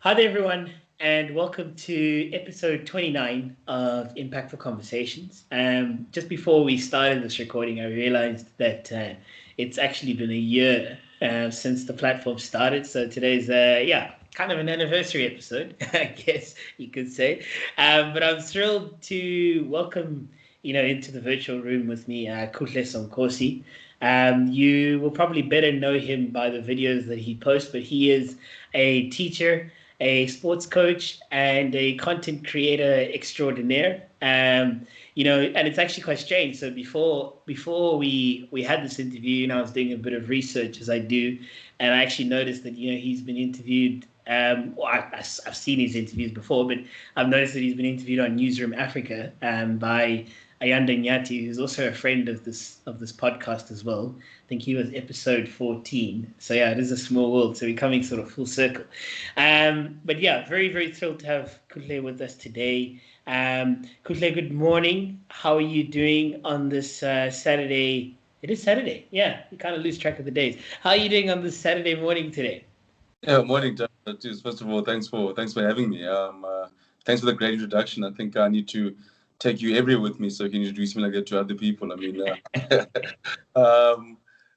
Hi there, everyone, and welcome to episode 29 of Impactful Conversations. Just before we started this recording, I realized that it's actually been a year since the platform started. So today's, kind of an anniversary episode, I guess you could say. But I'm thrilled to welcome, into the virtual room with me, Kuhle Sonkosi. You will probably better know him by the videos that he posts, but he is a teacher, a sports coach, and a content creator extraordinaire. And it's actually quite strange. So before we had this interview, I was doing a bit of research as I do, and I actually noticed that he's been interviewed. I've seen his interviews before, but I've noticed that he's been interviewed on Newsroom Africa by Ayanda Nyati, who's also a friend of this podcast as well. I think he was episode 14. So yeah, it is a small world. So we're coming sort of full circle. But yeah, very, very thrilled to have Kuhle with us today. Kuhle, good morning. How are you doing on this Saturday? It is Saturday. Yeah, you kind of lose track of the days. How are you doing on this Saturday morning today? Yeah, morning, John. First of all, thanks for having me. Thanks for the great introduction. I think I need to take you everywhere with me so you can introduce me like that to other people. um,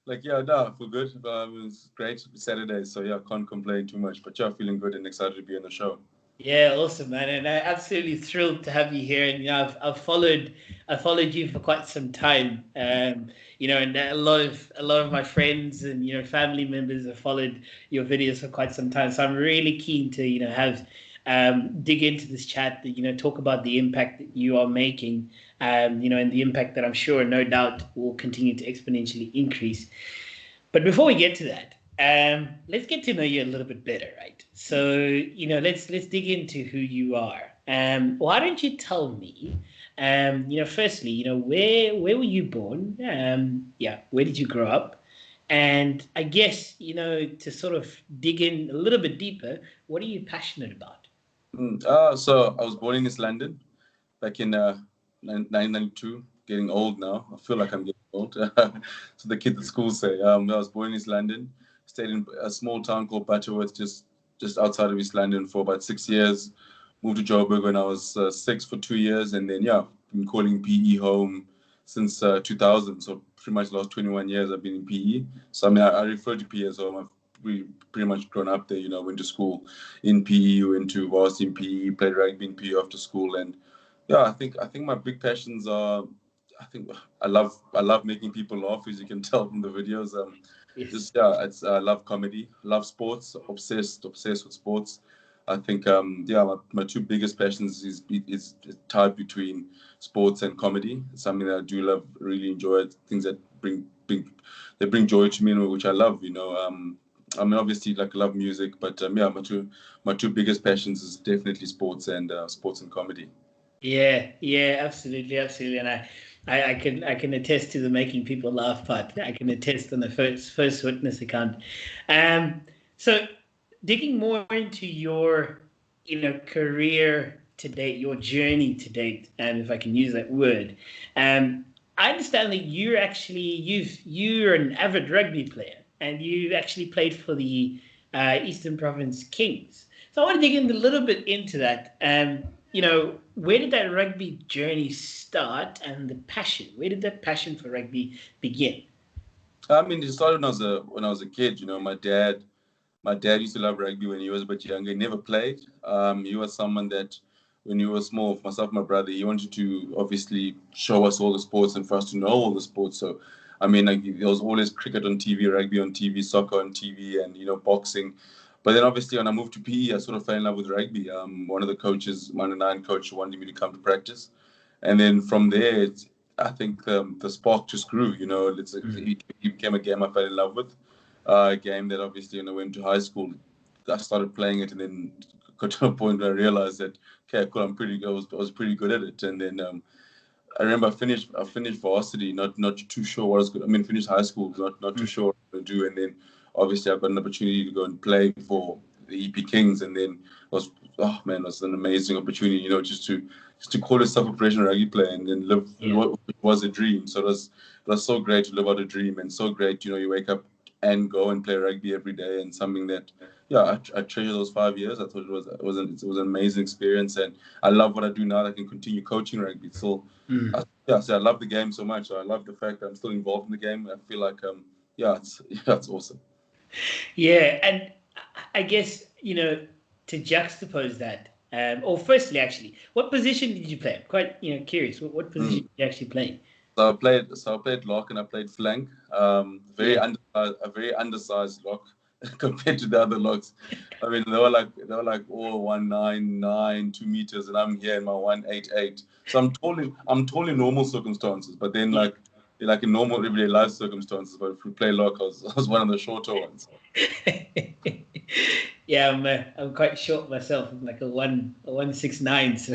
no, I feel good. It's great Saturday, so yeah, can't complain too much. But yeah, feeling good and excited to be on the show. Yeah, awesome, man, and I'm absolutely thrilled to have you here. And I've followed you for quite some time. And a lot of my friends and family members have followed your videos for quite some time. So I'm really keen to have dig into this chat. That talk about the impact that you are making. And the impact that I'm sure, no doubt, will continue to exponentially increase. But before we get to that, let's get to know you a little bit better, right? So, let's dig into who you are. Why don't you tell me, firstly, where were you born? Where did you grow up? And I guess, to sort of dig in a little bit deeper, what are you passionate about? So I was born in East London back in 1992. Getting old now. I feel like I'm getting old. So the kids at school say. I was born in East London. Stayed in a small town called Butterworth, just outside of East London for about 6 years. Moved to Joburg when I was six for 2 years, and then yeah, been calling PE home since 2000. So pretty much the last 21 years I've been in PE. So I refer to PE as home. We pretty much grown up there. Went to school in PE, went to varsity in PE, played rugby in PE after school, and yeah, I think my big passions are. I think I love making people laugh, as you can tell from the videos. Yes. Just yeah, I love comedy, love sports, obsessed with sports. I think my two biggest passions is tied between sports and comedy. It's something that I do love, really enjoy it. Things that bring joy to me, which I love. Obviously, like I love music, but yeah, my two biggest passions is definitely sports and comedy. Yeah, yeah, absolutely, absolutely, and I can attest to the making people laugh part. I can attest on the first witness account. Um, so digging more into your career to date, your journey to date, and if I can use that word, um, I understand that you're an avid rugby player, and you actually played for the Eastern Province Kings. So I want to dig in a little bit into that. Where did that rugby journey start, and the passion? Where did that passion for rugby begin? It started when I was a kid. My dad used to love rugby when he was a bit younger. He never played. He was someone that, when he was small, myself and my brother, he wanted to obviously show us all the sports and for us to know all the sports. So, there was always cricket on TV, rugby on TV, soccer on TV, and boxing. But then obviously when I moved to PE, I sort of fell in love with rugby. One of the coaches, my nine coach, wanted me to come to practice, and then from there, I think the spark just grew. It became a game I fell in love with, a game that obviously when I went to high school, I started playing it, and then got to a point where I realized that okay, cool, I'm pretty good. I was pretty good at it, and then I remember I finished varsity, not too sure what I was going. Finished high school, not too sure what I was going to do, and then obviously I got an opportunity to go and play for the EP Kings, and then it was oh man, it was an amazing opportunity, just to call yourself a professional rugby player and then live Yeah. what was a dream. So it was so great to live out a dream, and so great, you wake up and go and play rugby every day, and something that yeah, I treasure those 5 years. I thought it was an amazing experience, and I love what I do now. That I can continue coaching rugby. So, yeah, so I love the game so much. I love the fact that I'm still involved in the game. I feel like, yeah, it's awesome. Yeah, and I guess, to juxtapose that, or firstly, actually, what position did you play? I'm quite, curious. What position Mm. did you actually play? So I played lock and I played flank. Yeah. A very undersized lock compared to the other locks. I mean, they were like all 199, 2 meters, and I'm here in my 188. So I'm tall in normal circumstances, but then like in normal everyday life circumstances. But if we play lock, I was one of the shorter ones. Yeah, I'm quite short myself. I'm like a 169, so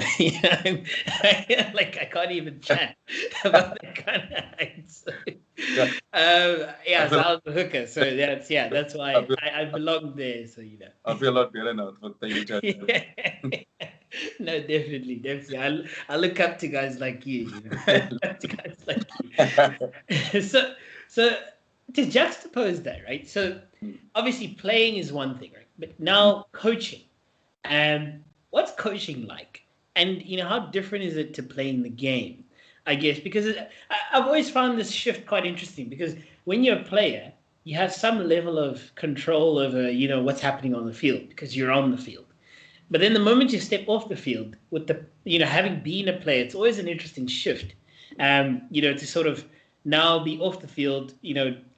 like I can't even chat about that kind of height. So, Yeah, I yeah, so feel I was a hooker. So that's I why feel, I belong there. So I feel a lot better now. But thank you, Chad. yeah. No, definitely. I look up to guys like you. To guys like you. So to juxtapose that, right? So obviously playing is one thing, right? But now coaching. What's coaching like? And how different is it to playing the game? I guess because I've always found this shift quite interesting because when you're a player, you have some level of control over what's happening on the field because you're on the field. But then the moment you step off the field, with the having been a player, it's always an interesting shift. To sort of now be off the field,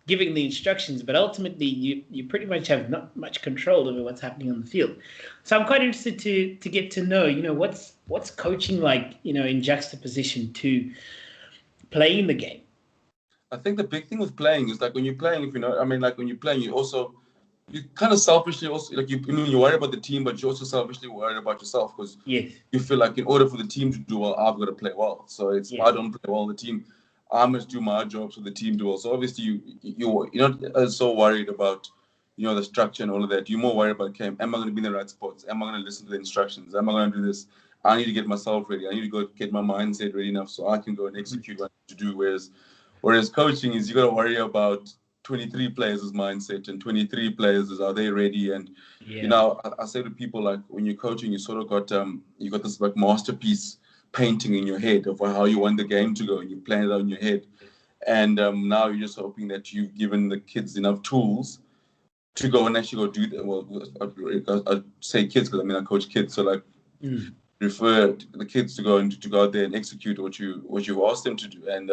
giving the instructions, but ultimately you pretty much have not much control over what's happening on the field. So I'm quite interested to get to know, what's coaching like, in juxtaposition to playing the game. I think the big thing with playing is like when you're playing, if you know, I mean, like when you're playing, you kind of selfishly also like you worry about the team, but you also selfishly worry about yourself because Yes. you feel like in order for the team to do well, I've got to play well. So it's if I Yes. don't play well, the team, I must do my job so the team do well. So obviously you're not so worried about the structure and all of that. You're more worried about okay, am I going to be in the right spots? Am I going to listen to the instructions? Am I going to do this? I need to get myself ready. I need to go get my mindset ready enough so I can go and execute what I need to do. Whereas coaching is you got to worry about 23 players' mindset and 23 players is are they ready? And Yeah. I say to people like when you're coaching, you sort of got you got this like masterpiece painting in your head of how you want the game to go, and you plan it out in your head. And now you're just hoping that you've given the kids enough tools to go and actually go do that. Well, I say kids because I mean I coach kids, so like refer the kids to go out there and execute what you've asked them to do. And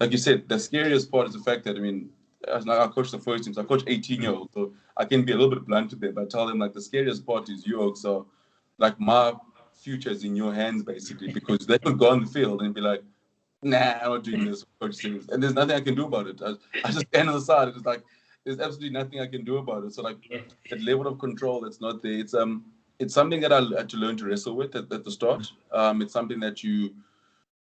like you said, the scariest part is the fact that I mean, as I coach the first team, so I coach 18-year-olds, so I can be a little bit blunt with them. But I tell them like the scariest part is you. So like my future is in your hands basically because they could go on the field and be like, nah, I'm not doing this, coach Simmons. And there's nothing I can do about it. I just stand on the side. It's like there's absolutely nothing I can do about it. So like Yeah. that level of control that's not there. It's something that I had to learn to wrestle with at the start. It's something that you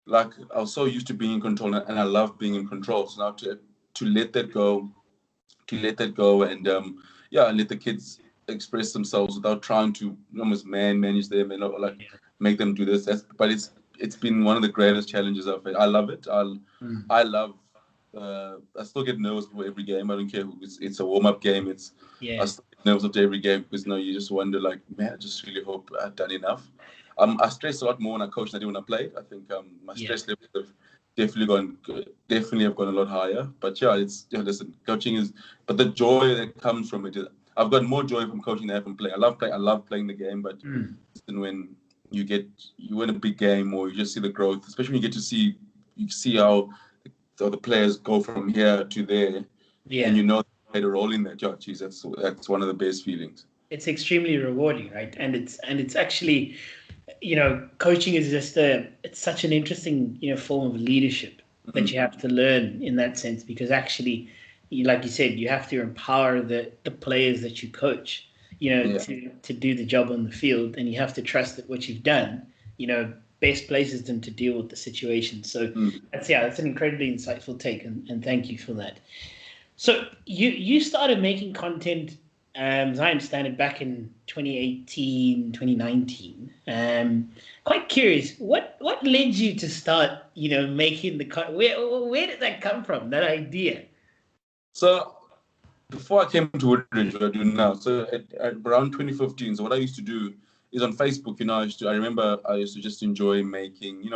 like. I was so used to being in control, and I love being in control. So now to let that go, and yeah, and let the kids express themselves without trying to almost manage them and like Yeah. make them do this. But it's been one of the greatest challenges I've had. I love it. I love. I still get nervous before every game. I don't care. It's a warm up game. I Yeah. still get nervous after every game because you just wonder like, man, I just really hope I've done enough. I stress a lot more when I coach than I do when I play. I think my Yeah. stress levels have definitely have gone a lot higher. But yeah, listen, coaching is, but the joy that comes from it is, I've got more joy from coaching than I have from playing. I love playing the game, but when you win a big game or you just see the growth, especially when you see how the players go from here to there, and Yeah. they played a role in that. Yeah, geez, that's one of the best feelings. It's extremely rewarding, right? And it's actually, coaching is just it's such an interesting, form of leadership that Mm. you have to learn in that sense because actually, like you said, you have to empower the players that you coach, Yeah. to do the job on the field, and you have to trust that what you've done, best places them to deal with the situation. So Mm. that's an incredibly insightful take, and thank you for that. So you started making content, as I understand it, back in 2018, 2019. Quite curious, what led you to start, making where did that come from, that idea? So before I came to Woodridge, what I do now. So at around 2015, so what I used to do is on Facebook, I remember I used to just enjoy making,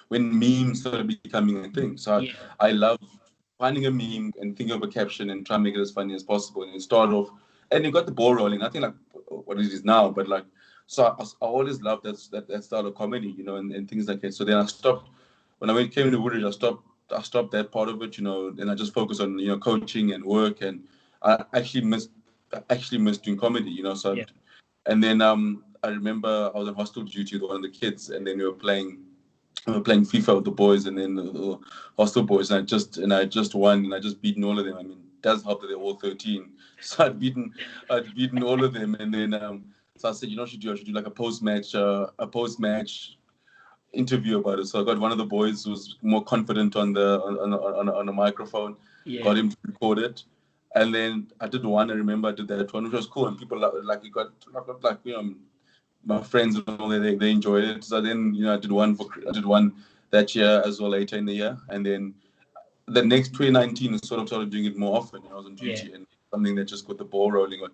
when memes started becoming a thing. So Yeah. I love finding a meme and thinking of a caption and try and make it as funny as possible. And it started off, and it got the ball rolling. I think like what it is now, but like, so I always loved that style of comedy, and things like that. So then I stopped when came to Woodridge. I stopped that part of it, and I just focused on coaching and work, and I actually missed doing comedy, So, Yeah. and then I remember I was on hostel duty with one of the kids, and then we were playing FIFA with the boys, and then the hostel boys, and I just won, and I just beaten all of them. I mean, it does help that they're all 13, so I'd beaten all of them, and then so I said, what I should do like a post match interview about it. So I got one of the boys who was more confident on the microphone, Yeah. got him to record it, and then I did one. I remember I did that one, which was cool, and people like it got like my friends and all they enjoyed it. So then I did one that year as well later in the year, and then the next 2019 I sort of started doing it more often. I was on Yeah. duty and something that just got the ball rolling.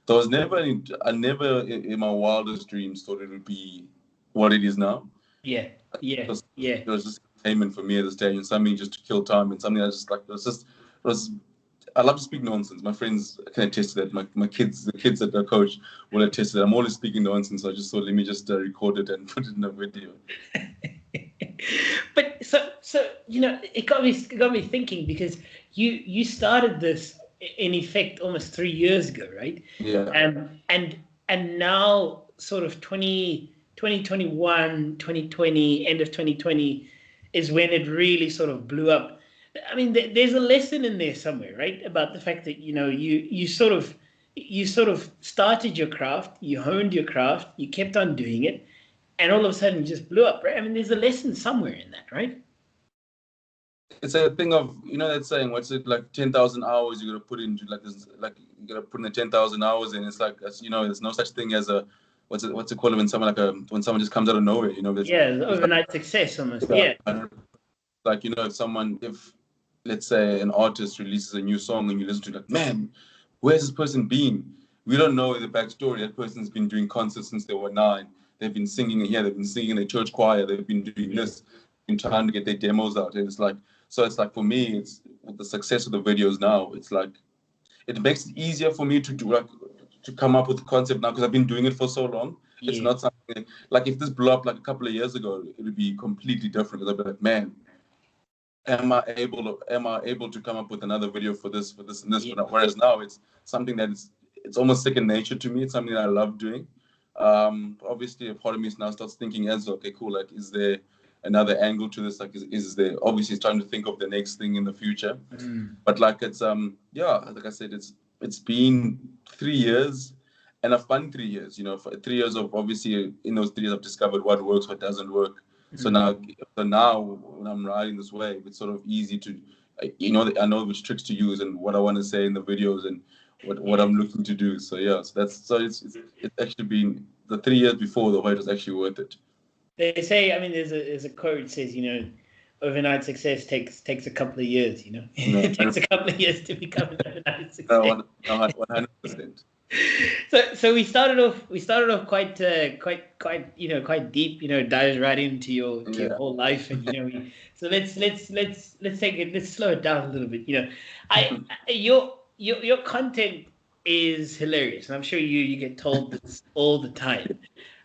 There was never I never in my wildest dreams thought it would be what it is now. Yeah. It Yeah. was, Yeah. it was just entertainment for me at the stage, and something just to kill time, and something I just like. It was. I love to speak nonsense. My friends can attest to that. My kids, the kids that I coach, will attest to that. I'm always speaking nonsense. So I just thought, let me just record it and put it in a video. But so it got me thinking, because you started this in effect almost 3 years ago, right? Yeah. And now sort of 2021, 2020, end of 2020 is when it really sort of blew up. I mean, there's a lesson in there somewhere, right? About the fact that you sort of started your craft, you honed your craft, you kept on doing it, and all of a sudden it just blew up, right? I mean, there's a lesson somewhere in that, right? It's a thing of that saying, what's it like, 10,000 hours you gotta put into like this, like you gotta put in the 10,000 hours, and it's like there's no such thing as a what's it called when someone just comes out of nowhere, Yeah, the there's like, overnight success almost. yeah, Yeah, like if let's say an artist releases a new song and you listen to it, like, man, where's this person been? We don't know the backstory. That person's been doing concerts since they were 9. They've been singing here, they've been singing in the church choir, they've been doing yeah, this, been trying to get their demos out. And it's like for me, it's with the success of the videos now, it's like it makes it easier for me to do, like, to come up with the concept now, because I've been doing it for so long. It's yeah, not something like if this blew up like a couple of years ago, it would be completely different. Because I'd be like, man, am I able to come up with another video for this and this? yeah, But whereas now it's something that it's almost second nature to me. It's something that I love doing. Obviously, a part of me now starts thinking as, okay, cool. Like, is there another angle to this? Like, is there, obviously trying to think of the next thing in the future? mm, But like, it's yeah, like I said, it's been 3 years, and a fun 3 years. For 3 years of, obviously, in those 3 years I've discovered what works, what doesn't work. So mm, now when I'm riding this wave, it's sort of easy to, I know which tricks to use and what I want to say in the videos and what yeah. I'm looking to do. So yeah, it's actually been the 3 years before the wait was actually worth it. They say, I mean, there's a quote that says, overnight success takes a couple of years. No, It takes a couple of years to become an overnight no, success. 100%. So we started off quite deep, dives right into your Yeah. whole life, and so let's slow it down a little bit. Your content is hilarious, and I'm sure you get told this all the time.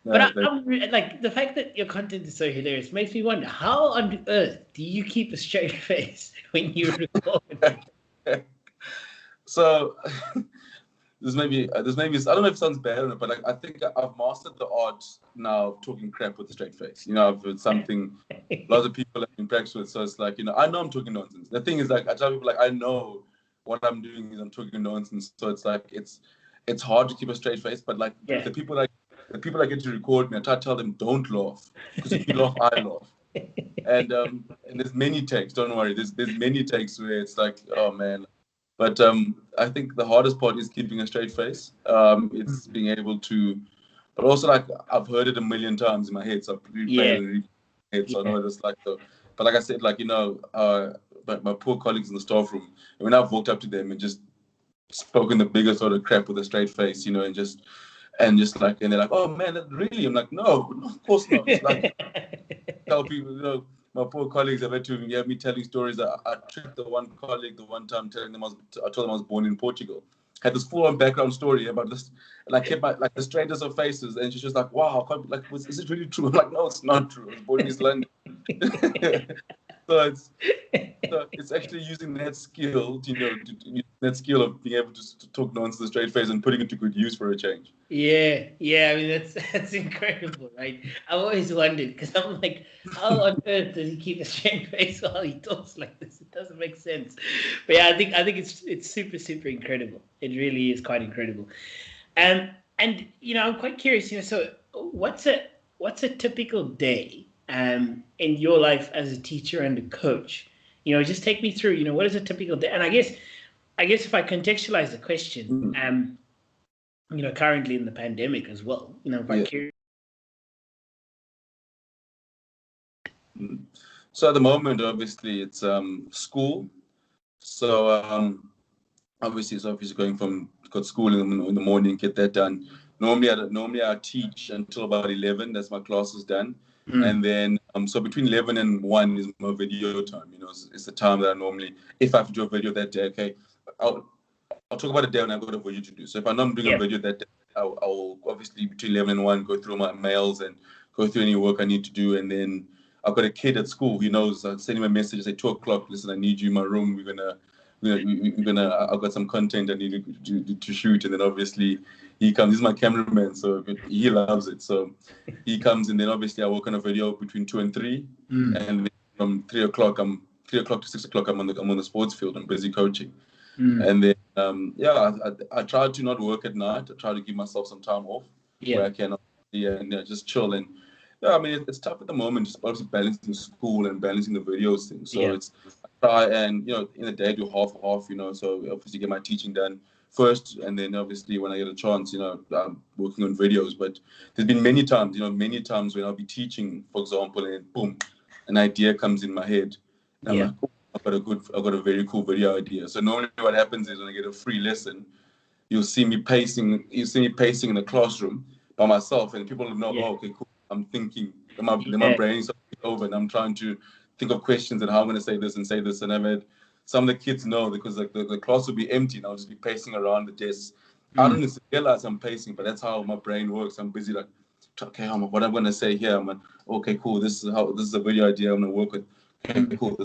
But No, like, the fact that your content is so hilarious makes me wonder, how on earth do you keep a straight face when you record? so this maybe I don't know if it sounds bad or not, but like I think I've mastered the art now of talking crap with a straight face. It's something lots of people have been practiced with. So it's like, I know I'm talking nonsense. The thing is, like, I tell people, like, I know what I'm doing is I'm talking nonsense. So it's like it's hard to keep a straight face. But like Yeah. the people I get to record me, I try to tell them, don't laugh, because if you laugh, I laugh. And there's many takes. Don't worry. There's many takes where it's like, oh man. But I think the hardest part is keeping a straight face. It's being able to, but also, like, I've heard it a million times in my head, so I replay it Yeah, and replay it, so I know yeah, what it's like. So, but like I said, like, but my poor colleagues in the staff room, when I've walked up to them and just spoken the biggest sort of crap with a straight face, you know, and like, and they're like, oh man, really? I'm like, no, of course not. Like, tell people, you know, my poor colleagues have had to have me telling stories. I tricked the one colleague the one time, telling them I told them I was born in Portugal. Had this full-on background story about this, and I kept my like the strangest of faces, and she's just like, "Wow, I can't, like, is it really true?" I'm like, "No, it's not true. I was born in East London." so it's actually using that skill, you know, that skill of being able to talk nonsense straight face and putting it to good use for a change. Yeah. I mean, that's incredible, right? I've always wondered because I'm like, how on earth does he keep a straight face while he talks like this? It doesn't make sense. But yeah, I think it's super incredible. It really is quite incredible. And you know, I'm quite curious. You know, so what's a typical day in your life as a teacher and a coach? You know, just take me through. You know, what is a typical day? And I guess if I contextualize the question, you know, currently in the pandemic as well, you know, I'm quite curious. So at the moment, obviously, it's school. So obviously, it's obviously going from got school in the morning, get that done. Normally I teach until about 11. That's my classes done, and then so between 11 and 1 is my video time. You know, it's the time that I normally, if I have to do a video that day, okay, I'll I'll talk about a day when I've got a video to do. So if I know I'm doing a video that day, I'll obviously between 11 and 1 go through my mails and go through any work I need to do. And then I've got a kid at school. He knows. I send him a message. I say 2 o'clock. Listen, I need you in my room. I've got some content I need to shoot. And then obviously he comes. He's my cameraman, so he loves it. So he comes, and then obviously I work on a video between 2 and 3, and then from 3 o'clock to 6 o'clock I'm on the sports field. I'm busy coaching. And then, I try to not work at night. I try to give myself some time off where I can, just chill. And I mean, it's tough at the moment, just obviously balancing school and balancing the videos thing. So I try and, you know, in the day do half, you know, so obviously get my teaching done first. And then obviously when I get a chance, you know, I'm working on videos. But there's been many times when I'll be teaching, for example, and boom, an idea comes in my head. And I'm like, oh, I've got a very cool video idea. So normally what happens is when I get a free lesson, you'll see me pacing in the classroom by myself, and people will know, oh, okay, cool. I'm thinking, my brain is over, and I'm trying to think of questions and how I'm going to say this. And I've had some of the kids know, because like the class will be empty, and I'll just be pacing around the desk. I don't necessarily realize I'm pacing, but that's how my brain works. I'm busy like, okay, what I'm going to say here. I'm like, okay, cool. This is a video idea I'm going to work with. Okay, cool.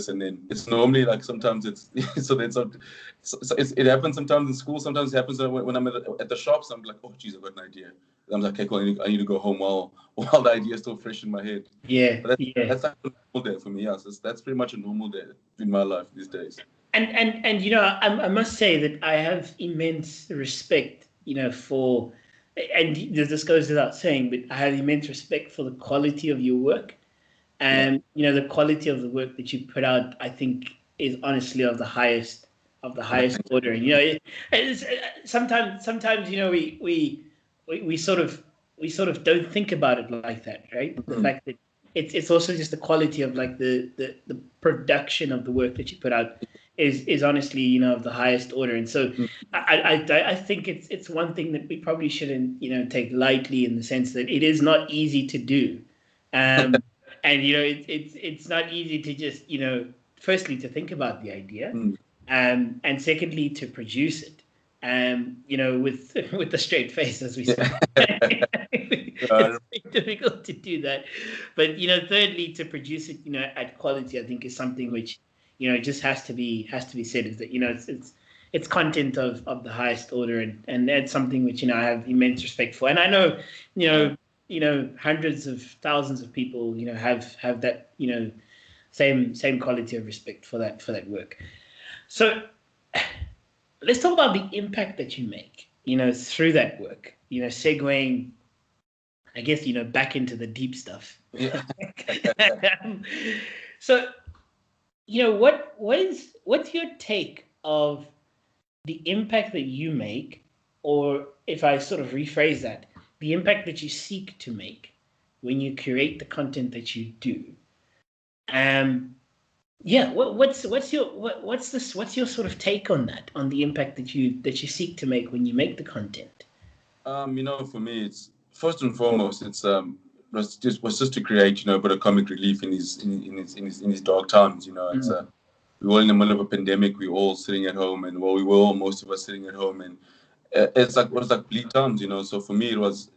And then it's normally like sometimes it's it happens sometimes in school. Sometimes it happens when I'm at the shops. I'm like, oh geez, I've got an idea. And I'm like, okay, cool. I need to go home while the idea is still fresh in my head. But that's like a normal day for me. Yes, that's pretty much a normal day in my life these days. And you know, I must say that I have immense respect, you know, for, and this goes without saying, but I have immense respect for the quality of your work. And you know, the quality of the work that you put out, I think, is honestly of the highest order. And you know, it's, sometimes you know, we sort of don't think about it like that, right? The fact that it's also just the quality of like the production of the work that you put out is honestly, you know, of the highest order. And so I think it's one thing that we probably shouldn't, you know, take lightly, in the sense that it is not easy to do. And you know, it's not easy to just, you know, firstly to think about the idea, and secondly to produce it, you know, with the straight face, as we said. It's difficult to do that, but you know, thirdly to produce it, you know, at quality, I think is something which, you know, just has to be said, is that, you know, it's content of the highest order, and that's something which, you know, I have immense respect for. And I know, you know, hundreds of thousands of people, you know, have that, you know, same quality of respect for that work. So let's talk about the impact that you make, you know, through that work, you know, segueing, I guess, you know, back into the deep stuff. So, you know, what's your take of the impact that you make, or if I sort of rephrase that, the impact that you seek to make when you create the content that you do, Yeah, what's your sort of take on that, on the impact that you seek to make when you make the content? For me, it's first and foremost, it's was just to create, a bit of comic relief in his dark times. Mm. We were in the middle of a pandemic. We were all sitting at home, and well, we were all, most of us sitting at home, and it was like bleak times. So for me, it was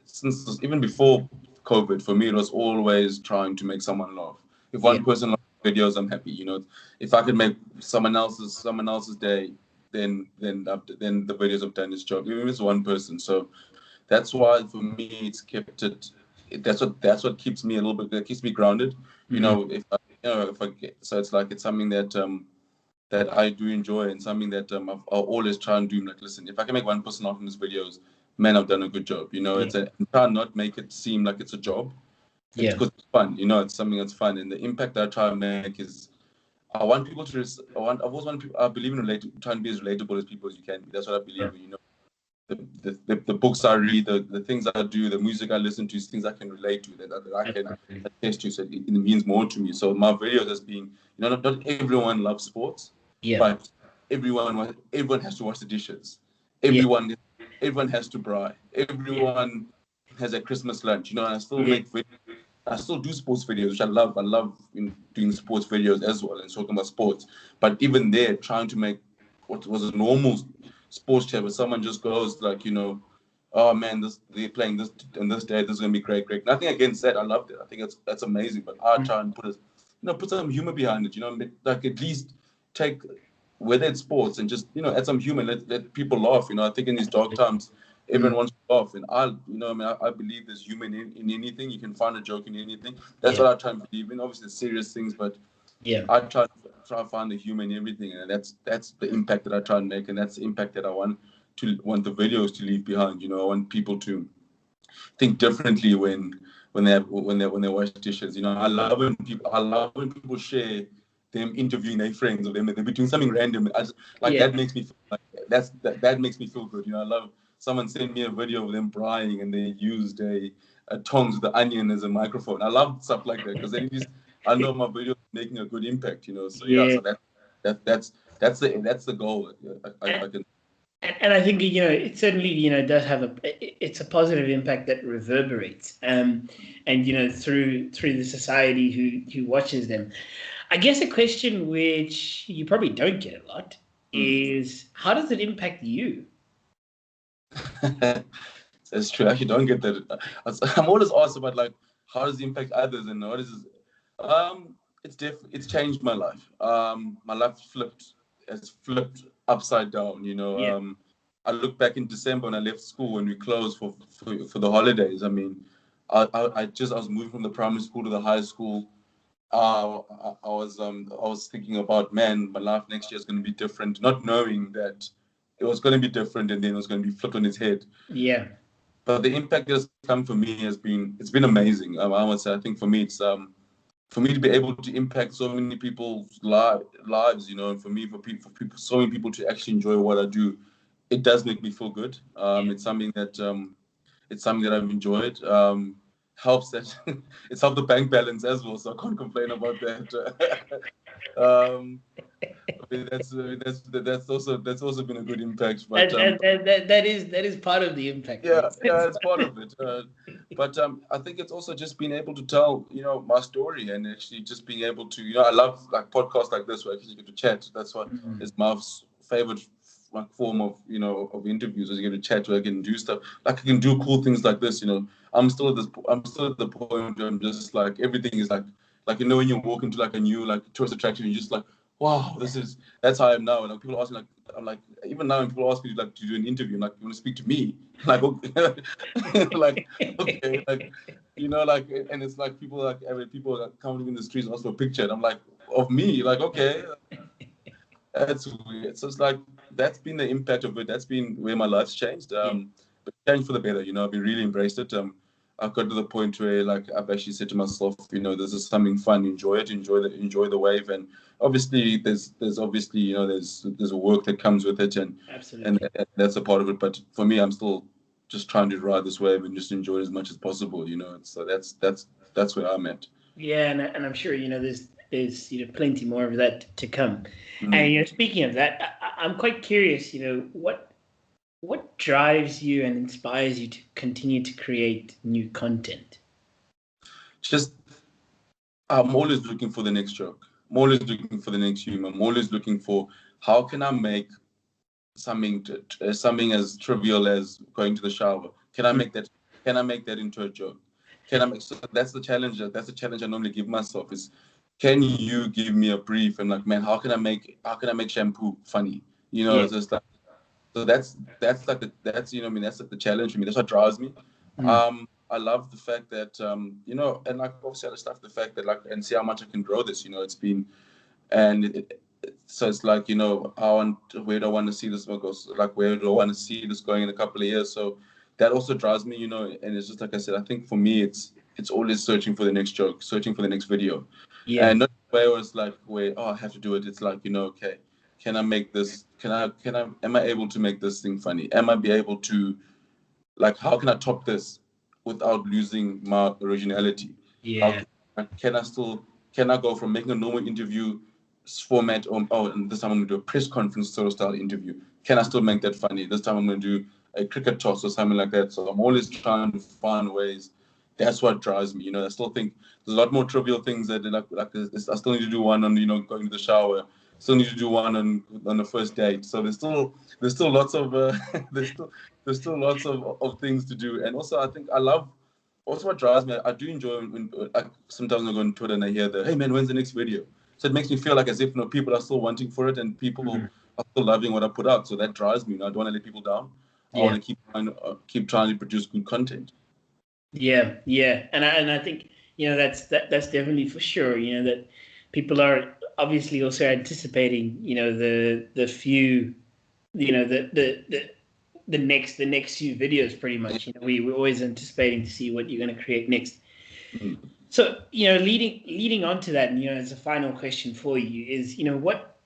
even before COVID. For me, it was always trying to make someone laugh. If Yeah, one person likes videos, I'm happy. If I could make someone else's day, then the videos have done its job. Even if it's one person. So that's why for me it's kept it. That's what keeps me a little bit. That keeps me grounded. mm-hmm. If I get, so it's like it's something that I do enjoy and something that I'll always try and do. Like, listen, if I can make one person laugh in these videos, man, I've done a good job. Yeah, It's try and not make it seem like it's a job. It's yeah, because it's fun. It's something that's fun, and the impact that I try and make is I want people to. I always want people. I believe in trying to be as relatable as people as you can be. That's what I believe in. The books I read, the things I do, the music I listen to is things I can relate to, that I can absolutely. attest to. So it means more to me. So my videos has been, not everyone loves sports, Yeah, but everyone has to wash the dishes. yeah, Everyone has to braai. yeah, Everyone has a Christmas lunch. And yeah, I still do sports videos, which I love. I love doing sports videos as well and talking about sports. But even there, trying to make what was a normal sports chat where someone just goes like, oh man, they're playing this on this day. This is gonna be great, great. Nothing against that. I loved it. I think that's amazing. But I try and put some humor behind it. Like at least take whether it's sports and just add some humor. Let people laugh. I think in these dark times, mm, everyone wants to laugh, and I mean, I believe there's humor in anything. You can find a joke in anything. That's yeah, what I try and believe in. Obviously, there's serious things, but yeah, I try to find the humor in everything, and that's the impact that I try and make, and that's the impact that I want the videos to leave behind. I want people to think differently when they wash dishes. I love when people share them interviewing their friends or them they're doing something random. I just like yeah, that makes me feel like that makes me feel good. I love someone sent me a video of them braaiing and they used a tongs with the onion as a microphone. I love stuff like that because at least I know my video is making a good impact. So yeah, yeah. so that's the goal. I can. And I think it certainly does have it's a positive impact that reverberates, and through the society who watches them. I guess a question which you probably don't get a lot Mm. is, how does it impact you? That's true. I actually don't get that. I'm always asked about like how does it impact others and what is this? It's changed my life. My life has flipped upside down. Yeah, I look back in December when I left school when we closed for the holidays. I mean, I was moving from the primary school to the high school. I was thinking about, man, my life next year is going to be different, not knowing that it was going to be different and then it was going to be flipped on its head. yeah, But the impact that has come for me it's been amazing. I would say I think for me it's for me to be able to impact so many people's lives, and for people, so many people to actually enjoy what I do, it does make me feel good. yeah. It's something that I've enjoyed. Helps that it's helped the bank balance as well, so I can't complain about that. um, I mean, that's also been a good impact, but That is part of the impact, yeah, right? yeah, it's part of it. But I think it's also just being able to tell, my story and actually just being able to, I love like podcasts like this where I actually get to chat. That's what Mhm. is my favorite like form of interviews is you get to chat where I can do stuff like I can do cool things like this. I'm still at the point where I'm just like everything is like when you walk into like a new like tourist attraction, you're just like, wow, that's how I am now. And like people ask me like I'm like even now when people ask me like to do an interview, I'm like, you want to speak to me? Like okay, like okay, like like and it's like people like coming in the streets and ask for a picture, and I'm like of me, like okay, that's weird. So it's like that's been the impact of it. That's been where my life's changed. Yeah, But changed for the better. I've been really embraced it. I've got to the point where like I've actually said to myself, this is something fun. Enjoy it. Enjoy the wave. And obviously, there's obviously there's a work that comes with it, and absolutely. that's a part of it. But for me, I'm still just trying to ride this wave and just enjoy it as much as possible. So that's where I'm at. Yeah, and I'm sure there's there's plenty more of that to come. Mm. And speaking of that, I'm quite curious. What drives you and inspires you to continue to create new content? Just I'm always looking for the next joke. I'm always looking for the next humor. I'm always looking for how can I make something as trivial as going to the shower. Can I make that? Can I make that into a joke? Can I make? So that's the challenge. That's the challenge I normally give myself. Is can you give me a brief and like, man, how can I make shampoo funny? Yeah. It's just like so that's like that's I mean that's like the challenge for me. That's what drives me. I love the fact that and like obviously I just love the fact that like and see how much I can grow this. It's been and so it's like where do I want to see this goes, like where do I want to see this going in a couple of years. So that also drives me, and it's just like I said, I think for me it's always searching for the next joke, searching for the next video. Yeah. And not where it's like where I have to do it. It's like okay, can I make this, am I able to make this thing funny, am I be able to, like, how can I top this without losing my originality? How Yeah. can I go from making a normal interview format, and this time I'm going to do a press conference sort of style interview? Can I still make that funny? This time I'm going to do a cricket toss or something like that. So I'm always trying to find ways. That's what drives me. I still think there's a lot more trivial things that I still need to do one on going to the shower. Still need to do one on the first date. So there's still lots of there's still lots of things to do. And also I think I love also what drives me. I do enjoy when sometimes I go on Twitter and I hear hey man, when's the next video? So it makes me feel like as if people are still wanting for it and people are still loving what I put out. So that drives me. I don't want to let people down. I Yeah. want to keep trying to produce good content. Yeah, yeah, and I think that's definitely for sure. That people are obviously also anticipating. The few, the next few videos. Pretty much, we're always anticipating to see what you're going to create next. Mm. So leading on to that, and as a final question for you is,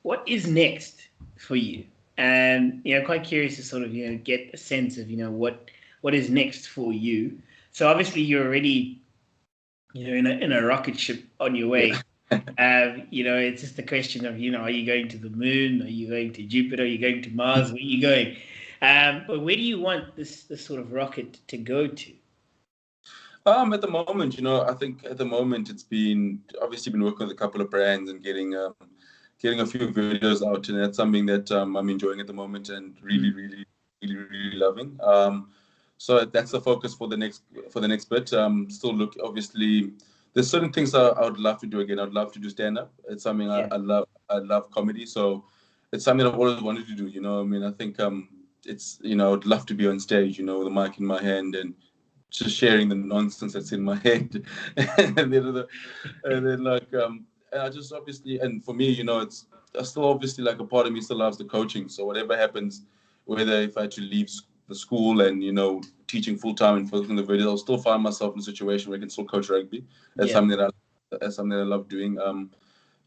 what is next for you? And quite curious to sort of get a sense of what is next for you. So obviously you're already in a rocket ship on your way. It's just a question of are you going to the moon? Are you going to Jupiter? Are you going to Mars? Where are you going? But where do you want this sort of rocket to go to? At the moment, I think at the moment it's been obviously been working with a couple of brands and getting a few videos out, and that's something that I'm enjoying at the moment and really, really, really, really loving. So that's the focus for the next bit. Still look, obviously, there's certain things I would love to do again. I'd love to do stand up. It's something Yeah. I love. I love comedy, so it's something I've always wanted to do. I mean, I think it's I'd love to be on stage, with a mic in my hand and just sharing the nonsense that's in my head, and then and I just obviously, and for me, it's I still obviously, like, a part of me still loves the coaching. So whatever happens, whether if I had to leave the school and teaching full time and focusing on the videos, I'll still find myself in a situation where I can still coach rugby. That's Yeah. something that I love doing.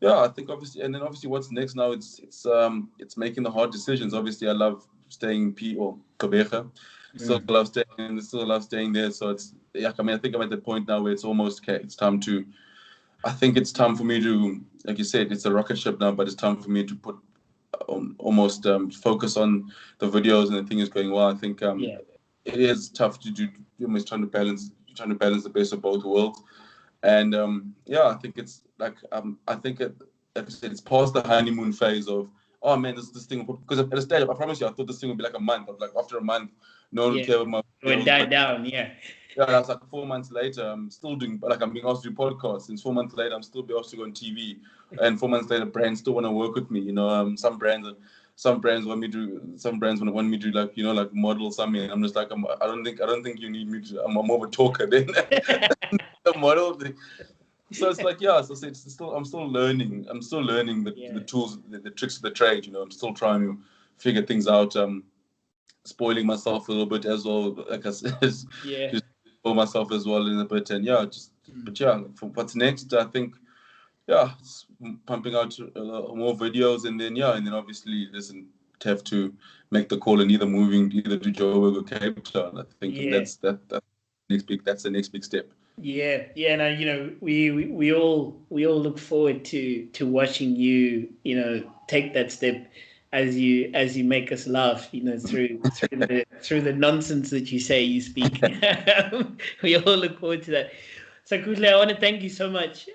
Yeah, I think obviously, and then obviously, what's next now? It's making the hard decisions. Obviously, I love staying P or Kobeka. Still love staying there. So it's I mean, I think I'm at the point now where it's almost okay. I think it's time for me to, like you said, it's a rocket ship now, but it's time for me to put almost focus on the videos, and the thing is going well. I think Yeah. it is tough to do. You're almost trying to balance the best of both worlds. And yeah, I think it's like I think like I said, it's past the honeymoon phase of, oh man, this thing, because at a stage I promise you I thought this thing would be like a month. I was like, after a month, no one would care what my It would videos, die but down. Yeah. yeah, that's like 4 months later. I'm still doing, like, I'm being asked to do podcasts. And 4 months later, I'm still being asked to go on TV. And 4 months later, brands still want to work with me. Some brands want me to like like model something. And I'm just like, I don't think you need me to. I'm more of a talker than the model thing. So it's like, yeah. So I'm still learning. I'm still learning the tools, the tricks of the trade. I'm still trying to figure things out. Spoiling myself a little bit as well, like I said, just myself as well in a bit. And yeah, but yeah, for what's next, I think, yeah, it's pumping out more videos, and then obviously listen, have to make the call and either to Joburg or Cape Town. I think Yeah. that's the next big step. Yeah. No, we all look forward to watching you, take that step as you make us laugh, through the nonsense that you say you speak. We all look forward to that. So, Kuhle, I want to thank you so much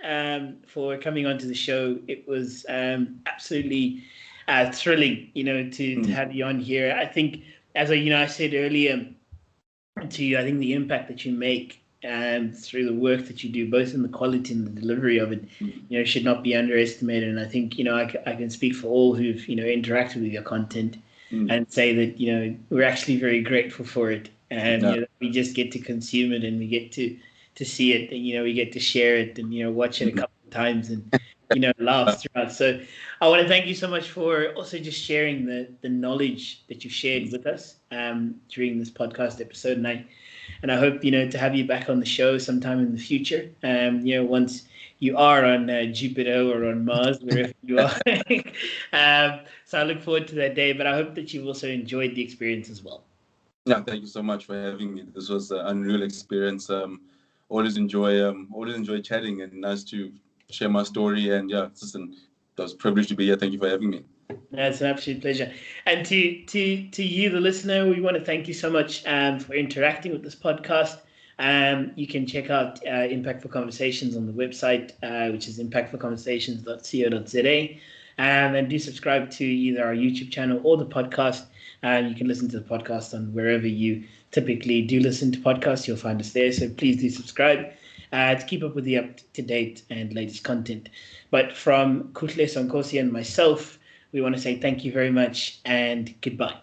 for coming onto the show. It was absolutely thrilling, to Mm. have you on here. I think, as I said earlier to you, I think the impact that you make through the work that you do, both in the quality and the delivery of it, should not be underestimated. And I think, I can speak for all who've, interacted with your content Mm. and say that, we're actually very grateful for it. And, Yeah. we just get to consume it and we get to see it and, we get to share it and, watch it a Mm. couple of times and, laugh throughout. So I want to thank you so much for also just sharing the knowledge that you shared with us during this podcast episode. And I hope, to have you back on the show sometime in the future. Once you are on Jupiter or on Mars, wherever you are. So I look forward to that day, but I hope that you've also enjoyed the experience as well. Yeah, thank you so much for having me. This was an unreal experience. Always enjoy chatting and nice to share my story. And yeah, it was a privilege to be here. Thank you for having me. It's an absolute pleasure. And to you, the listener, we want to thank you so much for interacting with this podcast. You can check out Impactful Conversations on the website, which is impactfulconversations.co.za. And do subscribe to either our YouTube channel or the podcast. You can listen to the podcast on wherever you typically do listen to podcasts. You'll find us there. So please do subscribe to keep up with the up-to-date and latest content. But from Kuhle, Sonkosi, and myself, we want to say thank you very much and goodbye.